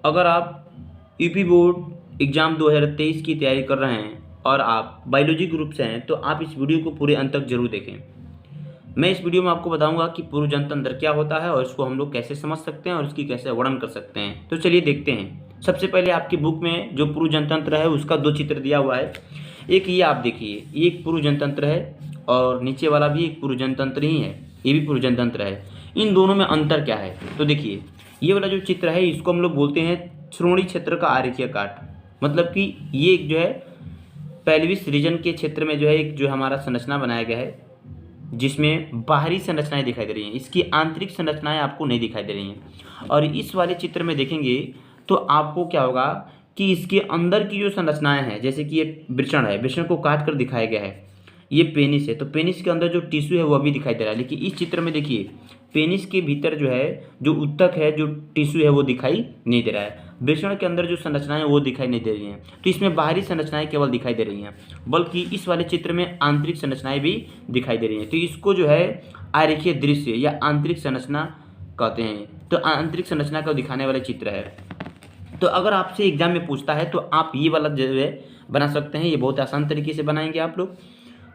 अगर आप UP board exam 2023 की तैयारी कर रहे हैं और आप बायोलॉजी ग्रुप से हैं तो आप इस वीडियो को पूरे अंत तक जरूर देखें। मैं इस वीडियो में आपको बताऊंगा कि पूर्व जनतंत्र क्या होता है और इसको हम लोग कैसे समझ सकते हैं और इसकी कैसे वर्णन कर सकते हैं। तो चलिए देखते हैं। सबसे पहले आपकी बुक में जो पूर्व जनतंत्र है उसका दो चित्र दिया हुआ है। एक ये आप देखिए, ये एक पूर्व जनतंत्र है और नीचे वाला भी एक पूर्व जनतंत्र ही है, ये भी पूर्व जनतंत्र है। इन दोनों में अंतर क्या है? तो देखिए, ये वाला जो चित्र है इसको हम लोग बोलते हैं श्रोणि क्षेत्र का आरेखीय काट। मतलब कि ये एक जो है पेल्विस रीजन के क्षेत्र में जो है एक जो हमारा संरचना बनाया गया है जिसमें बाहरी संरचनाएं दिखाई दे रही हैं, इसकी आंतरिक संरचनाएं आपको नहीं दिखाई दे रही हैं। और इस वाले चित्र में देखेंगे तो आपको क्या होगा कि इसके अंदर की जो संरचनाएं हैं, जैसे कि ये वृषण है, वृषण को काट कर दिखाया गया है। ये पेनिस है, तो पेनिस के अंदर जो टिश्यू है वह भी दिखाई दे रहा है। लेकिन इस चित्र में देखिए, पेनिस के भीतर जो है जो उत्तक है, जो टिश्यू है वो दिखाई नहीं दे रहा है। वृषण के अंदर जो संरचनाएं वो दिखाई नहीं दे रही हैं। तो इसमें बाहरी संरचनाएं केवल दिखाई दे रही हैं, बल्कि इस वाले चित्र में आंतरिक संरचनाएं भी दिखाई दे रही हैं। तो इसको जो है आरेखीय दृश्य या आंतरिक संरचना कहते हैं। तो आंतरिक संरचना को दिखाने वाला चित्र है। तो अगर आपसे एग्जाम में पूछता है तो आप ये वाला जो है बना सकते हैं। ये बहुत आसान तरीके से बनाएंगे आप लोग,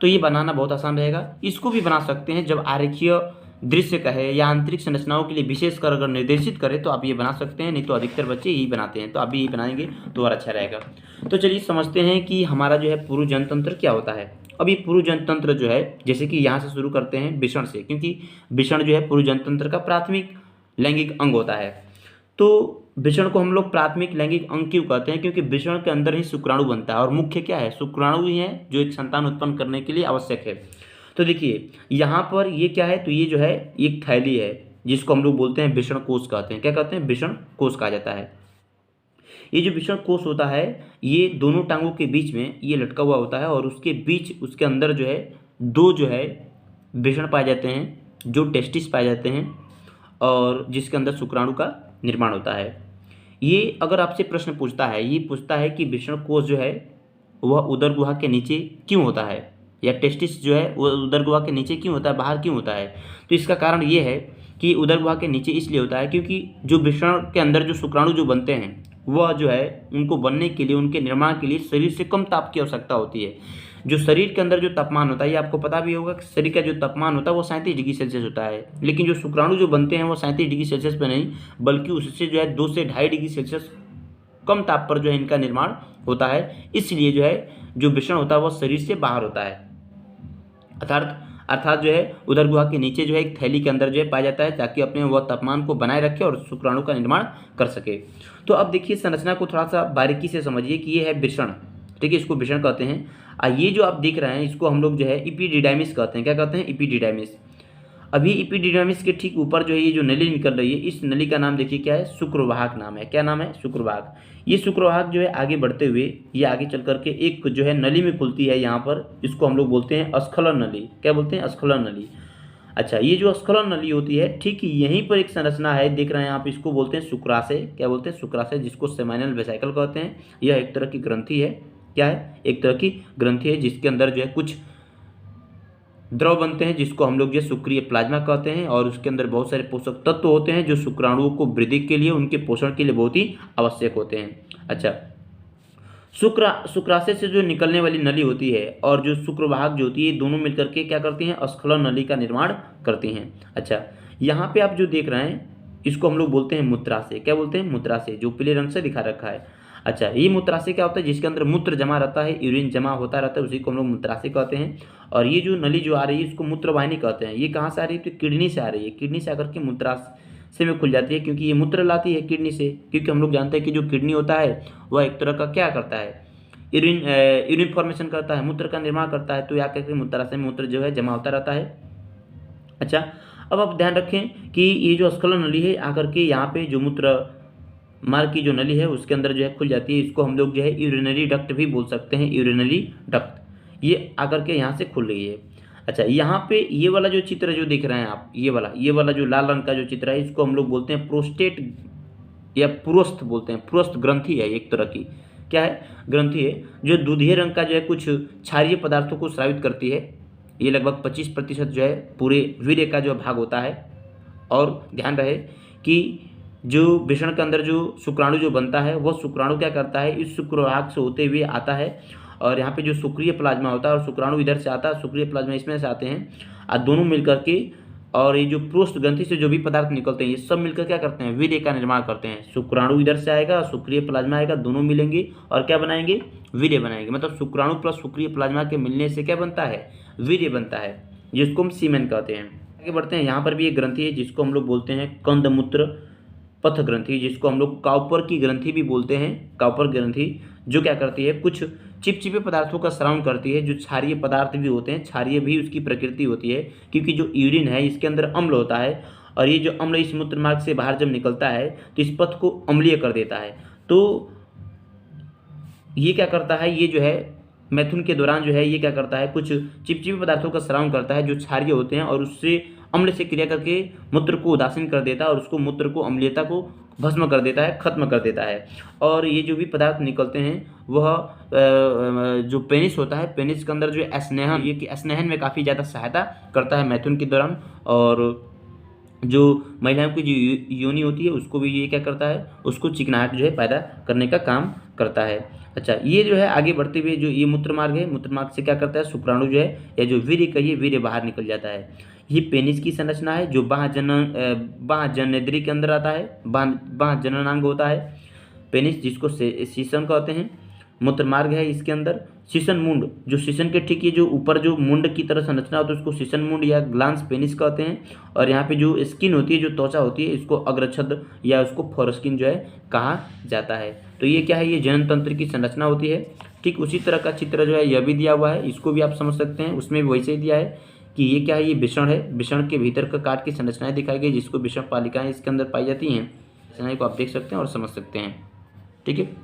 तो ये बनाना बहुत आसान रहेगा। इसको भी बना सकते हैं जब आरेखीय दृश्य का है या आंतरिक संरचनाओं के लिए विशेषकर अगर निर्देशित करें तो आप ये बना सकते हैं, नहीं तो अधिकतर बच्चे यही बनाते हैं। तो आप भी यही बनाएंगे तो और अच्छा रहेगा। तो चलिए समझते हैं कि हमारा जो है पूर्व जनतंत्र क्या होता है। अब ये पूर्व जनतंत्र जो है, जैसे कि यहाँ से शुरू करते हैं वृषण से, क्योंकि वृषण जो है पूर्व जनतंत्र का प्राथमिक लैंगिक अंग होता है। तो वृषण को हम लोग प्राथमिक लैंगिक अंग क्यों कहते हैं? क्योंकि वृषण के अंदर ही शुक्राणु बनता है और मुख्य क्या है? शुक्राणु ही है जो एक संतान उत्पन्न करने के लिए आवश्यक है। तो देखिए यहाँ पर ये क्या है, तो ये जो है एक थैली है जिसको हम लोग बोलते हैं वृषण कोश कहते हैं। क्या कहते हैं? वृषण कोश कहा जाता है। ये जो वृषण कोश होता है ये दोनों टांगों के बीच में ये लटका हुआ होता है और उसके बीच उसके अंदर जो है दो जो है वृषण पाए जाते हैं, जो टेस्टिस पाए जाते हैं और जिसके अंदर शुक्राणु का निर्माण होता है। ये अगर आपसे प्रश्न पूछता है, ये पूछता है कि वृषण कोश जो है वह उदर गुहा के नीचे क्यों होता है, या टेस्टिस जो है वह उदर गुहा के नीचे क्यों होता है, बाहर क्यों होता है? तो इसका कारण ये है कि उदर गुहा के नीचे इसलिए होता है क्योंकि जो वृषण के अंदर जो शुक्राणु जो बनते हैं वह जो है उनको बनने के लिए, उनके निर्माण के लिए शरीर से कम ताप की आवश्यकता होती है। जो शरीर के अंदर जो तापमान होता है, ये आपको पता भी होगा कि शरीर का जो तापमान होता है वो 37 डिग्री सेल्सियस होता है। लेकिन जो शुक्राणु जो बनते हैं वो 37 डिग्री सेल्सियस पर नहीं, बल्कि उससे जो है 2 से 2.5 डिग्री सेल्सियस कम ताप पर जो है इनका निर्माण होता है। इसलिए जो है जो वृषण होता है वह शरीर से बाहर होता है। अर्थात जो है उदर गुहा के नीचे जो है एक थैली के अंदर जो है पाया जाता है, ताकि अपने वह तापमान को बनाए रखे और शुक्राणु का निर्माण कर सके। तो अब देखिए संरचना को थोड़ा सा बारीकी से समझिए कि ये है वृषण, ठीक है, इसको वृषण कहते हैं। ये जो आप देख रहे हैं इसको हम लोग जो है इपीडिडाइमिस कहते हैं। क्या कहते हैं? इपीडिडाइमिस। अभी इपीडिडाइमिस के ठीक ऊपर जो है ये जो नली निकल रही है, इस नली का नाम देखिए क्या है? शुक्रवाहक नाम है। क्या नाम है? शुक्रवाहक। ये शुक्रवाहक जो है आगे बढ़ते हुए ये आगे चल करके एक जो है नली में खुलती है यहाँ पर, इसको हम लोग बोलते हैं अस्खलन नली। क्या बोलते हैं? अस्खलन नली। अच्छा, ये जो अस्खलन नली होती है ठीक यहीं पर एक संरचना है, देख रहे हैं आप, इसको बोलते हैं शुक्राशय। क्या बोलते हैं? शुक्राशय, जिसको सेमाइनल वेसिकल कहते हैं। यह एक तरह की ग्रंथि है। क्या है? एक तरह की ग्रंथि है जिसके अंदर जो है कुछ द्रव बनते हैं जिसको हम लोग जो शुक्रीय प्लाज्मा कहते हैं, और उसके अंदर बहुत सारे पोषक तत्व होते हैं जो शुक्राणुओं को वृद्धि के लिए, उनके पोषण के लिए बहुत ही आवश्यक होते हैं। अच्छा, शुक्राशय से जो निकलने वाली नली होती है और जो शुक्रवाहक जो होती है, ये दोनों मिलकर के क्या करती हैं? अस्खलन नली का निर्माण करती हैं। अच्छा, यहाँ पे आप जो देख रहे हैं इसको हम लोग बोलते हैं मूत्राशय। क्या बोलते हैं? मूत्राशय, जो पीले रंग से दिखा रखा है। अच्छा, ये मूत्राशय क्या होता है? जिसके अंदर मूत्र जमा रहता है, यूरिन जमा होता रहता है, उसी को हम लोग मूत्राशय कहते हैं। और ये जो नली जो आ रही है इसको मूत्रवाहिनी कहते हैं। ये कहाँ से आ रही है? तो किडनी से आ रही है। किडनी से आकर के मूत्राशय में खुल जाती है, क्योंकि ये मूत्र लाती है किडनी से। क्योंकि हम लोग जानते हैं कि जो किडनी होता है वह एक तरह का क्या करता है? यूरिन फॉर्मेशन करता है, मूत्र का निर्माण करता है। तो या करके मूत्राशय में मूत्र जो है जमा होता रहता है। अच्छा, अब आप ध्यान रखें कि ये जो अस्खलन नली है आकर के यहाँ पे जो मूत्र मार्ग की जो नली है उसके अंदर जो है खुल जाती है। इसको हम लोग जो है यूरिनरी डक्ट भी बोल सकते हैं। यूरिनरी डक्ट ये आकर के यहाँ से खुल रही है। अच्छा, यहाँ पे ये वाला जो चित्र जो देख रहे हैं आप, ये वाला जो लाल रंग का जो चित्र है, इसको हम लोग बोलते हैं प्रोस्टेट या पुरस्थ बोलते हैं। पुरस्थ ग्रंथि है एक तरह की। क्या है? ग्रंथि है जो दूधिये रंग का जो है कुछ क्षारीय पदार्थों को स्रावित करती है। ये लगभग 25% जो है पूरे वीर्य का जो भाग होता है। और ध्यान रहे कि जो वृषण के अंदर जो शुक्राणु जो बनता है वह शुक्राणु क्या करता है, इस शुक्रवाहक से होते हुए आता है और यहाँ पे जो शुक्रिय प्लाज्मा होता है और शुक्राणु इधर से आता है, शुक्रिय प्लाज्मा इसमें से आते हैं और दोनों मिलकर के और ये जो प्रोस्ट ग्रंथि से जो भी पदार्थ निकलते हैं ये सब मिलकर क्या करते हैं, वीर्य का निर्माण करते हैं। शुक्राणु इधर से आएगा, शुक्रिय प्लाज्मा आएगा, दोनों मिलेंगे और क्या बनाएंगे, वीर्य बनाएंगे। मतलब शुक्राणु प्लस शुक्रिय प्लाज्मा के मिलने से क्या बनता है, वीर्य बनता है, जिसको हम सीमेन कहते हैं। आगे बढ़ते हैं, यहाँ पर भी एक ग्रंथि है जिसको हम लोग बोलते हैं कंदमूत्र पथ ग्रंथि, जिसको हम लोग काउपर की ग्रंथि भी बोलते हैं। काउपर ग्रंथि जो क्या करती है, कुछ चिपचिपे पदार्थों का स्राव करती है। जो क्षारीय पदार्थ भी होते हैं, क्षारीय भी उसकी प्रकृति होती है, क्योंकि जो यूरिन है इसके अंदर अम्ल होता है और ये जो अम्ल इस मूत्र मार्ग से बाहर जब निकलता है तो इस पथ को अम्लीय कर देता है। तो ये क्या करता है, ये जो है मैथुन के दौरान जो है ये क्या करता है, कुछ चिपचिपे पदार्थों का स्राव करता है जो क्षारीय होते हैं और उससे अम्ल से क्रिया करके मूत्र को उदासीन कर देता है और उसको मूत्र को अम्लीयता को भस्म कर देता है, खत्म कर देता है। और ये जो भी पदार्थ निकलते हैं वह जो पेनिस होता है, पेनिस के अंदर जो स्नेहन, ये कि स्नेहन में काफ़ी ज़्यादा सहायता करता है मैथुन के दौरान। और जो महिलाओं की जो योनि होती है उसको भी ये क्या करता है, उसको चिकनाहट जो है पैदा करने का काम करता है। अच्छा, ये जो है आगे बढ़ते हुए जो ये मूत्र मार्ग है, मूत्र मार्ग से क्या करता है, शुक्राणु जो है या जो वीर्य कहिए वीर्य बाहर निकल जाता है। ये पेनिस की संरचना है जो बाह्य जननेंद्रिय के अंदर आता है, बाह्य जननांग होता है पेनिस, जिसको शीशन कहते हैं। मूत्र मार्ग है इसके अंदर शीशन मुंड, जो शीशन के ठीक ये जो ऊपर जो मुंड की तरह संरचना होती है उसको शीशन मुंड या ग्लांस पेनिस कहते हैं। और यहाँ पे जो स्किन होती है, जो त्वचा होती है, इसको अग्रछद या उसको फोरस्किन जो है कहा जाता है। तो ये क्या है, ये जनन तंत्र की संरचना होती है। ठीक उसी तरह का चित्र जो है यह भी दिया हुआ है, इसको भी आप समझ सकते हैं। उसमें भी वैसे ही दिया है कि ये क्या है, ये वृषण है, वृषण के भीतर का काट की संरचनाएं दिखाई गई जिसको वृषण पालिकाएं इसके अंदर पाई जाती हैं। संरचना को आप देख सकते हैं और समझ सकते हैं। ठीक है।